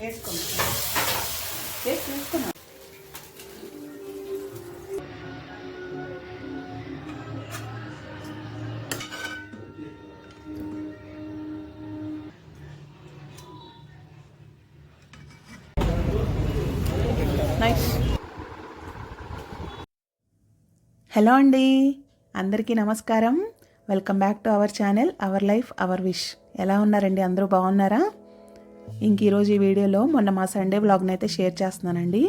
వేసుకున్నాం వేసుకున్నాం. Nice. Hello అండి, అందరికీ నమస్కారం. Welcome back to our channel our life our wish. ఎలా ఉన్నారండి? అందరూ బాగున్నారా? ఈరోజు ఈ వీడియోలో మొన్న మా సండే వ్లాగ్ని అయితే షేర్ చేస్తున్నానండి.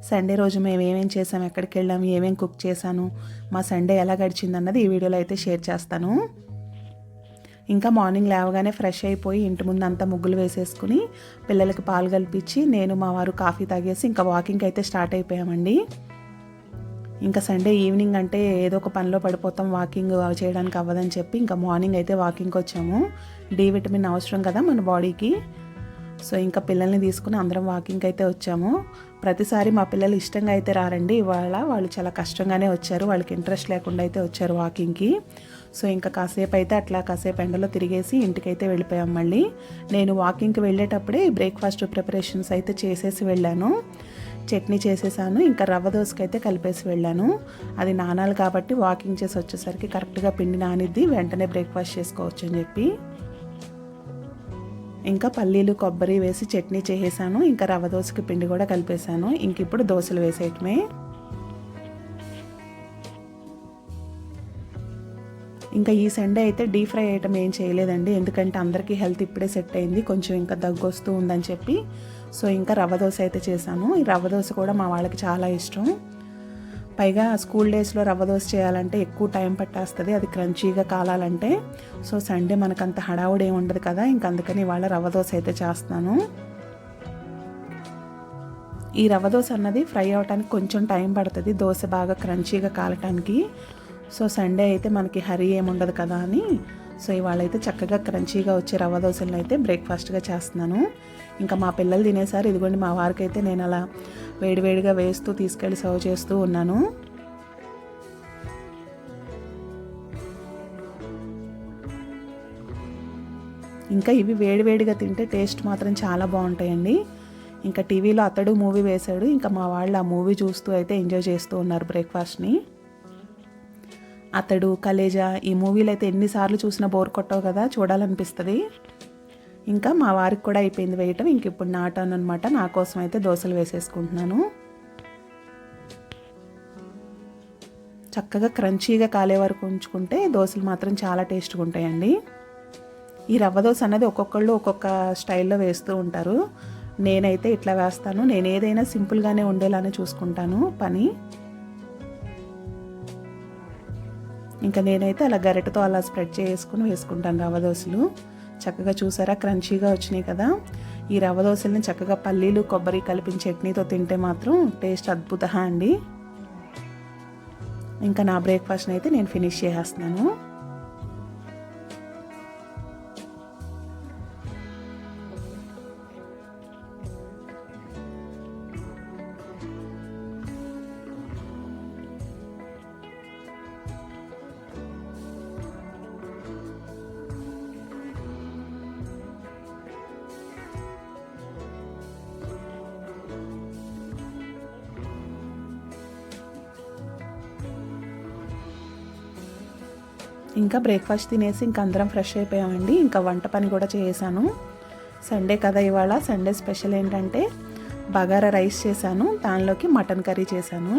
సండే రోజు మేము ఏమేం చేసాము, ఎక్కడికి వెళ్ళాము, ఏమేం కుక్ చేశాను, మా సండే ఎలా గడిచిందన్నది ఈ వీడియోలో అయితే షేర్ చేస్తాను. ఇంకా మార్నింగ్ లేవగానే ఫ్రెష్ అయిపోయి ఇంటి ముందు అంతా ముగ్గులు వేసేసుకుని పిల్లలకి పాలు కల్పించి నేను మా వారు కాఫీ తాగేసి ఇంకా వాకింగ్కి అయితే స్టార్ట్ అయిపోయామండి. ఇంకా సండే ఈవినింగ్ అంటే ఏదో ఒక పనిలో పడిపోతాం, వాకింగ్ చేయడానికి అవ్వదని చెప్పి ఇంకా మార్నింగ్ అయితే వాకింగ్కి వచ్చాము. డి విటమిన్ అవసరం కదా మన బాడీకి. సో ఇంకా పిల్లల్ని తీసుకుని అందరం వాకింగ్కి అయితే వచ్చాము. ప్రతిసారి మా పిల్లలు ఇష్టంగా అయితే రారండి, ఇవాళ వాళ్ళు చాలా కష్టంగానే వచ్చారు, వాళ్ళకి ఇంట్రెస్ట్ లేకుండా అయితే వచ్చారు వాకింగ్కి. సో ఇంకా కాసేపు అయితే అట్లా కాసేపు ఎండలో తిరిగేసి ఇంటికైతే వెళ్ళిపోయాం. మళ్ళీ నేను వాకింగ్కి వెళ్ళేటప్పుడే బ్రేక్ఫాస్ట్ ప్రిపరేషన్స్ అయితే చేసేసి వెళ్ళాను. చట్నీ చేసేసాను, ఇంకా రవ్వ దోసకి అయితే కలిపేసి వెళ్ళాను. అది నానాలి కాబట్టి వాకింగ్ చేసి వచ్చేసరికి కరెక్ట్గా పిండి నానిద్ది, వెంటనే బ్రేక్ఫాస్ట్ చేసుకోవచ్చు అని చెప్పి ఇంకా పల్లీలు కొబ్బరి వేసి చట్నీ చేసేసాను. ఇంకా రవ్వ దోసకి పిండి కూడా కలిపేసాను. ఇంక ఇప్పుడు దోశలు వేసేయటమే. ఇంకా ఈ సండే అయితే డీప్ ఫ్రై ఐటమ్ ఏం చేయలేదండి, ఎందుకంటే అందరికీ హెల్త్ ఇప్పుడే సెట్ అయింది, కొంచెం ఇంకా దగ్గు వస్తూ ఉందని చెప్పి. సో ఇంకా రవ్వ దోశ అయితే చేశాను. ఈ రవ్వ దోశ కూడా మా వాళ్ళకి చాలా ఇష్టం. పైగా స్కూల్ డేస్లో రవ్వ దోశ చేయాలంటే ఎక్కువ టైం పట్టేస్తుంది, అది క్రంచీగా కాలాలంటే. సో సండే మనకంత హడావుడి ఏమి ఉండదు కదా, ఇంక అందుకని ఇవాళ రవ్వ దోశ అయితే చేస్తున్నాను. ఈ రవ్వ దోశ అన్నది ఫ్రై అవ్వటానికి కొంచెం టైం పడుతుంది, దోశ బాగా క్రంచీగా కాలటానికి. సో సండే అయితే మనకి హరీ ఏముండదు కదా అని సో ఇవాళ అయితే చక్కగా క్రంచీగా వచ్చే రవ్వ దోశలను అయితే బ్రేక్ఫాస్ట్గా చేస్తున్నాను. ఇంకా మా పిల్లలు తినేసారు. ఇదిగోండి మా వారికి అయితే నేను అలా వేడివేడిగా వేస్తూ తీసుకెళ్ళి సర్వ్ చేస్తూ ఉన్నాను. ఇంకా ఇవి వేడివేడిగా తింటే టేస్ట్ మాత్రం చాలా బాగుంటాయండి. ఇంకా టీవీలో అతడు మూవీ వేశాడు, ఇంకా మా వాళ్ళు ఆ మూవీ చూస్తూ అయితే ఎంజాయ్ చేస్తూ ఉన్నారు బ్రేక్ఫాస్ట్ని. అతడు, కలేజా ఈ మూవీలు అయితే ఎన్నిసార్లు చూసినా బోర్ కొట్టవు కదా, చూడాలనిపిస్తుంది. ఇంకా మా వారికి కూడా అయిపోయింది వేయటం. ఇంక ఇప్పుడు నా టర్న్ అనమాట. నా కోసం అయితే దోశలు వేసేసుకుంటున్నాను. చక్కగా క్రంచీగా కాలే వరకు ఉంచుకుంటే దోశలు మాత్రం చాలా టేస్ట్గా ఉంటాయండి. ఈ రవ్వ దోశ అన్నది ఒక్కొక్కళ్ళు ఒక్కొక్క స్టైల్లో వేస్తూ ఉంటారు. నేనైతే ఇట్లా వేస్తాను. నేను ఏదైనా సింపుల్గానే ఉండేలానే చూసుకుంటాను పని. ఇంకా నేనైతే అలా గరిటతో అలా స్ప్రెడ్ చేసుకుని వేసుకుంటాను రవ్వ దోశలు. చక్కగా చూసారా క్రంచీగా వచ్చినాయి కదా. ఈ రవ్వ దోశల్ని చక్కగా పల్లీలు కొబ్బరి కలిపిన చట్నీతో తింటే మాత్రం టేస్ట్ అద్భుతం అండి. ఇంకా నా బ్రేక్ఫాస్ట్ని అయితే నేను ఫినిష్ చేసేస్తున్నాను. ఇంకా బ్రేక్ఫాస్ట్ తినేసి ఇంకా అందరం ఫ్రెష్ అయిపోయామండి. ఇంకా వంట పని కూడా చేశాను. సండే కదా ఇవాళ. సండే స్పెషల్ ఏంటంటే బగారా రైస్ చేశాను, దానిలోకి మటన్ కర్రీ చేశాను.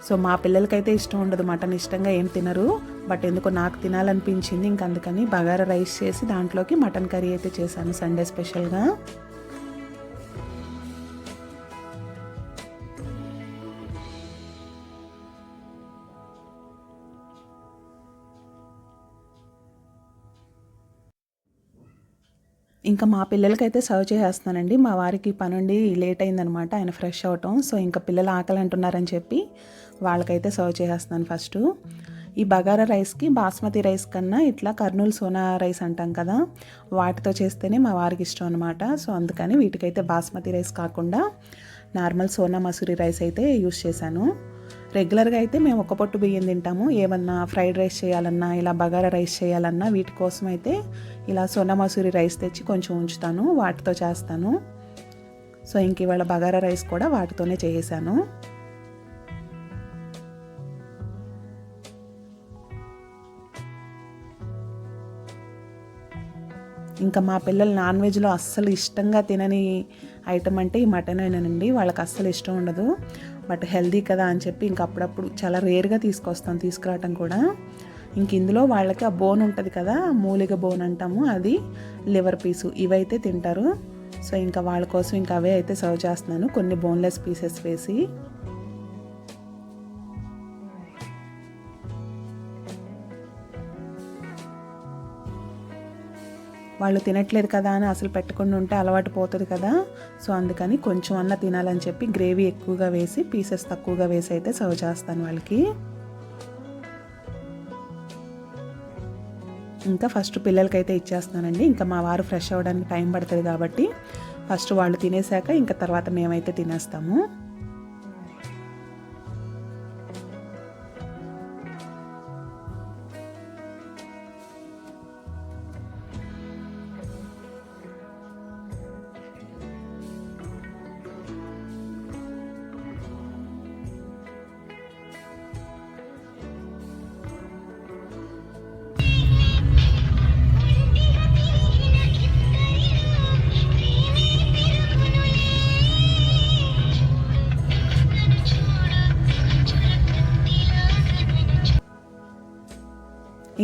సో మా పిల్లలకైతే ఇష్టం ఉండదు, మటన్ ఇష్టంగా ఏం తినరు, బట్ ఎందుకో నాకు తినాలనిపించింది. ఇంక అందుకని బగారా రైస్ చేసి దాంట్లోకి మటన్ కర్రీ అయితే చేశాను సండే స్పెషల్గా. ఇంకా మా పిల్లలకైతే సర్వ్ చేసేస్తున్నానండి. మా వారికి పనుండి లేట్ అయిందనమాట, ఆయన ఫ్రెష్ అవటం. సో ఇంకా పిల్లలు ఆకలి అంటున్నారని చెప్పి వాళ్ళకైతే సర్వ్ చేసేస్తున్నాను ఫస్ట్. ఈ బగారా రైస్కి బాస్మతి రైస్ కన్నా ఇట్లా కర్నూలు సోనా రైస్ అంటాం కదా, వాటితో చేస్తేనే మా వారికి ఇష్టం అనమాట. సో అందుకని వీటికైతే బాస్మతి రైస్ కాకుండా నార్మల్ సోనా మసూరి రైస్ అయితే యూస్ చేశాను. రెగ్యులర్గా అయితే మేము ఒక పొట్టు బియ్యం తింటాము. ఏమన్నా ఫ్రైడ్ రైస్ చేయాలన్నా ఇలా బగారా రైస్ చేయాలన్నా వీటి కోసం అయితే ఇలా సోనా మసూరి రైస్ తెచ్చి కొంచెం ఉంచుతాను, వాటితో చేస్తాను. సో ఇంక ఇవాళ బగారా రైస్ కూడా వాటితోనే చేసేసాను. ఇంకా మా పిల్లలు నాన్ వెజ్లో అస్సలు ఇష్టంగా తినని ఐటమ్ అంటే ఈ మటన్ అయినండి. వాళ్ళకి అస్సలు ఇష్టం ఉండదు, బట్ హెల్దీ కదా అని చెప్పి ఇంక అప్పుడప్పుడు చాలా రేర్గా తీసుకురావటం కూడా. ఇంక ఇందులో వాళ్ళకి ఆ బోన్ ఉంటుంది కదా, మూలిగ బోన్ అంటాము, అది లివర్ పీసు, ఇవైతే తింటారు. సో ఇంకా వాళ్ళ కోసం ఇంకా అవే అయితే సర్వ్ చేస్తున్నాను, కొన్ని బోన్లెస్ పీసెస్ వేసి. వాళ్ళు తినట్లేదు కదా అని అసలు పెట్టకుండా ఉంటే అలవాటు పోతుంది కదా. సో అందుకని కొంచెం అన్న తినాలని చెప్పి గ్రేవీ ఎక్కువగా వేసి పీసెస్ తక్కువగా వేసి అయితే సర్వ్ చేస్తాను వాళ్ళకి. ఇంకా ఫస్ట్ పిల్లలకైతే ఇచ్చేస్తానండి. ఇంకా మా వారు ఫ్రెష్ అవ్వడానికి టైం పడుతుంది కాబట్టి ఫస్ట్ వాళ్ళు తినేసాక ఇంకా తర్వాత మేమైతే తినేస్తాము.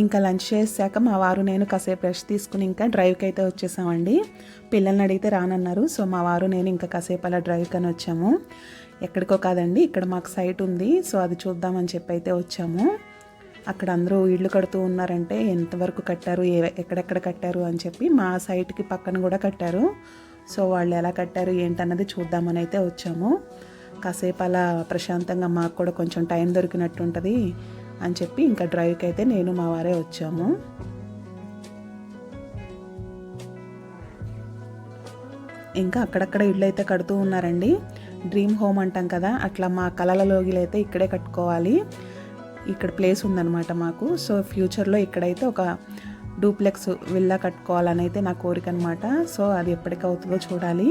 ఇంకా లంచ్ చేసాక మా వారు నేను కాసేపు రెస్ట్ తీసుకుని ఇంకా డ్రైవ్కి అయితే వచ్చేసామండి. పిల్లల్ని అడిగితే రానన్నారు. సో మా వారు నేను ఇంకా కాసేపు అలా డ్రైవ్కి అని వచ్చాము. ఎక్కడికో కాదండి, ఇక్కడ మాకు సైట్ ఉంది, సో అది చూద్దామని చెప్పి అయితే వచ్చాము. అక్కడ అందరూ ఇళ్ళు కడుతూ ఉన్నారంటే ఎంతవరకు కట్టారు, ఎక్కడెక్కడ కట్టారు అని చెప్పి మా సైట్కి పక్కన కూడా కట్టారు. సో వాళ్ళు ఎలా కట్టారు ఏంటన్నది చూద్దామని అయితే వచ్చాము. కాసేపు అలా ప్రశాంతంగా మాకు కూడా కొంచెం టైం దొరికినట్టు ఉంటుంది అని చెప్పి ఇంకా డ్రైవ్కి అయితే నేను మా వారే వచ్చాము. ఇంకా అక్కడక్కడ ఇళ్ళు అయితే కడుతూ ఉన్నారండి. డ్రీమ్ హోమ్ అంటాం కదా, అట్లా మా కలల లోగిలు అయితే ఇక్కడే కట్టుకోవాలి. ఇక్కడ ప్లేస్ ఉందన్నమాట మాకు. సో ఫ్యూచర్లో ఇక్కడైతే ఒక డూప్లెక్స్ విల్లా కట్టుకోవాలని అయితే నా కోరిక అనమాట. సో అది ఎప్పటికవుతుందో చూడాలి.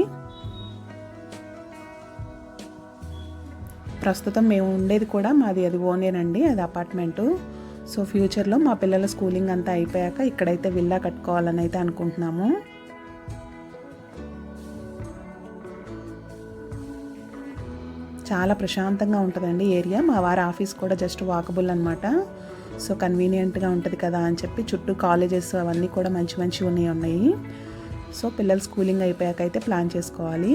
ప్రస్తుతం మేము ఉండేది కూడా మాది అది ఓనేనండి, అది అపార్ట్మెంటు. సో ఫ్యూచర్లో మా పిల్లల స్కూలింగ్ అంతా అయిపోయాక ఇక్కడైతే విల్లా కట్టుకోవాలని అయితే అనుకుంటున్నాము. చాలా ప్రశాంతంగా ఉంటుందండి ఏరియా. మా వారి ఆఫీస్ కూడా జస్ట్ వాకబుల్ అనమాట. సో కన్వీనియంట్గా ఉంటుంది కదా అని చెప్పి చుట్టూ కాలేజెస్ అవన్నీ కూడా మంచి మంచివి ఉన్నాయి. సో పిల్లల స్కూలింగ్ అయిపోయాక అయితే ప్లాన్ చేసుకోవాలి.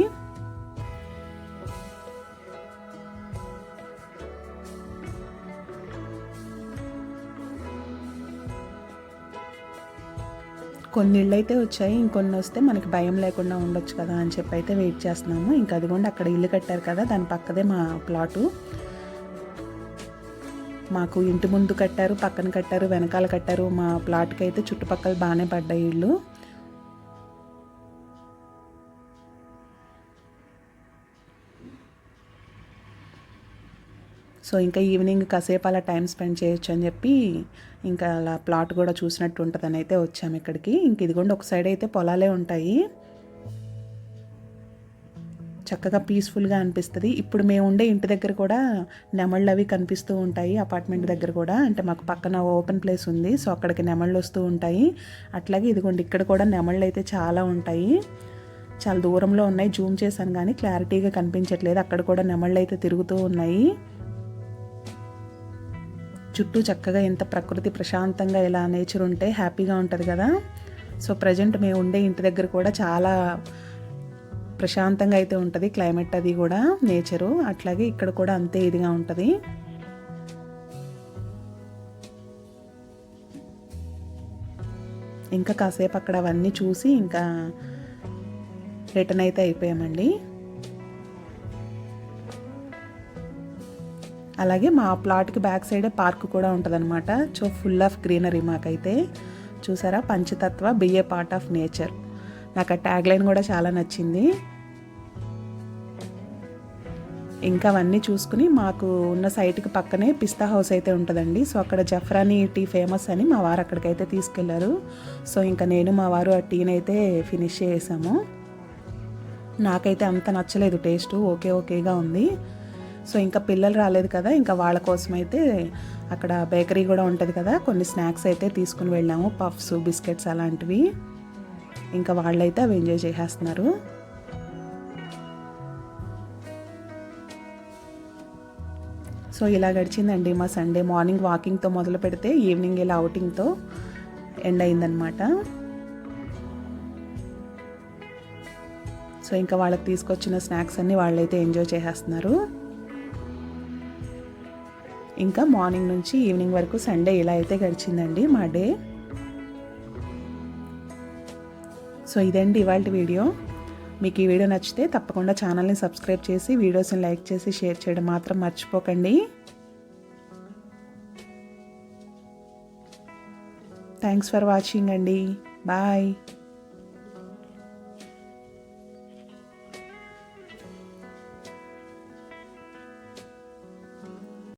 కొన్ని ఇళ్ళు అయితే వచ్చాయి, ఇంకొన్ని వస్తే మనకి భయం లేకుండా ఉండొచ్చు కదా అని చెప్పి అయితే వెయిట్ చేస్తున్నాము. ఇంకా అదిగోండి అక్కడ ఇల్లు కట్టారు కదా, దాని పక్కదే మా ప్లాటు. మాకు ఇంటి ముందు కట్టారు, పక్కన కట్టారు, వెనకాల కట్టారు. మా ప్లాట్కి అయితే చుట్టుపక్కల బాగానే పడ్డాయి ఇళ్ళు. సో ఇంకా ఈవినింగ్ కాసేపు అలా టైం స్పెండ్ చేయొచ్చు అని చెప్పి ఇంకా అలా ప్లాట్ కూడా చూసినట్టు ఉంటుందని అయితే వచ్చాము ఇక్కడికి. ఇంక ఇదిగోండి ఒక సైడ్ అయితే పొలాలే ఉంటాయి, చక్కగా పీస్ఫుల్గా అనిపిస్తుంది. ఇప్పుడు మేము ఉండే ఇంటి దగ్గర కూడా నెమళ్ళు అవి కనిపిస్తూ ఉంటాయి. అపార్ట్మెంట్ దగ్గర కూడా, అంటే మాకు పక్కన ఓపెన్ ప్లేస్ ఉంది, సో అక్కడికి నెమళ్ళు వస్తూ ఉంటాయి. అట్లాగే ఇదిగోండి ఇక్కడ కూడా నెమళ్ళు అయితే చాలా ఉంటాయి. చాలా దూరంలో ఉన్నాయి, జూమ్ చేశాను కానీ క్లారిటీగా కనిపించట్లేదు. అక్కడ కూడా నెమళ్ళు అయితే తిరుగుతూ ఉన్నాయి. చుట్టూ చక్కగా ఎంత ప్రకృతి ప్రశాంతంగా ఇలా నేచర్ ఉంటే హ్యాపీగా ఉంటుంది కదా. సో ప్రజెంట్ మేము ఉండే ఇంటి దగ్గర కూడా చాలా ప్రశాంతంగా అయితే ఉంటుంది క్లైమేట్, అది కూడా నేచరు. అట్లాగే ఇక్కడ కూడా అంతే ఇదిగా ఉంటుంది. ఇంకా కాసేపు అక్కడ అవన్నీ చూసి ఇంకా రిటర్న్ అయితే అయిపోయామండి. అలాగే మా ప్లాట్కి బ్యాక్ సైడే పార్క్ కూడా ఉంటుందన్నమాట. సో ఫుల్ ఆఫ్ గ్రీనరీ మాకైతే. చూసారా, Panchatattva be a part of nature. నాకు ఆ ట్యాగ్ లైన్ కూడా చాలా నచ్చింది. ఇంకా అవన్నీ చూసుకుని మాకు ఉన్న సైట్కి పక్కనే పిస్తా హౌస్ అయితే ఉంటుందండి. సో అక్కడ జఫ్రానీ టీ ఫేమస్ అని మా వారు అక్కడికైతే తీసుకెళ్లారు. సో ఇంకా నేను మా వారు ఆ టీని అయితే ఫినిష్ చేసాము. నాకైతే అంత నచ్చలేదు, టేస్ట్ ఓకేగా ఉంది. సో ఇంకా పిల్లలు రాలేదు కదా, ఇంకా వాళ్ళ కోసం అయితే అక్కడ బేకరీ కూడా ఉంటుంది కదా, కొన్ని స్నాక్స్ అయితే తీసుకుని వెళ్ళాము, పఫ్స్, బిస్కెట్స్ అలాంటివి. ఇంకా వాళ్ళైతే అవి ఎంజాయ్ చేసేస్తున్నారు. సో ఇలా గడిచిందండి మా సండే. మార్నింగ్ వాకింగ్తో మొదలు పెడితే ఈవినింగ్ ఇలా అవుటింగ్తో ఎండ్ అయిందనమాట. సో ఇంకా వాళ్ళకి తీసుకొచ్చిన స్నాక్స్ అన్నీ వాళ్ళైతే ఎంజాయ్ చేసేస్తున్నారు. ఇంకా మార్నింగ్ నుంచి ఈవినింగ్ వరకు సండే ఇలా అయితే గడిచిందండి మా డే. సో ఇదండి ఇవాళ వీడియో. మీకు ఈ వీడియో నచ్చితే తప్పకుండా ఛానల్ని సబ్స్క్రైబ్ చేసి వీడియోస్ని లైక్ చేసి షేర్ చేయడం మాత్రం మర్చిపోకండి. థ్యాంక్స్ ఫర్ వాచింగ్ అండి. బాయ్.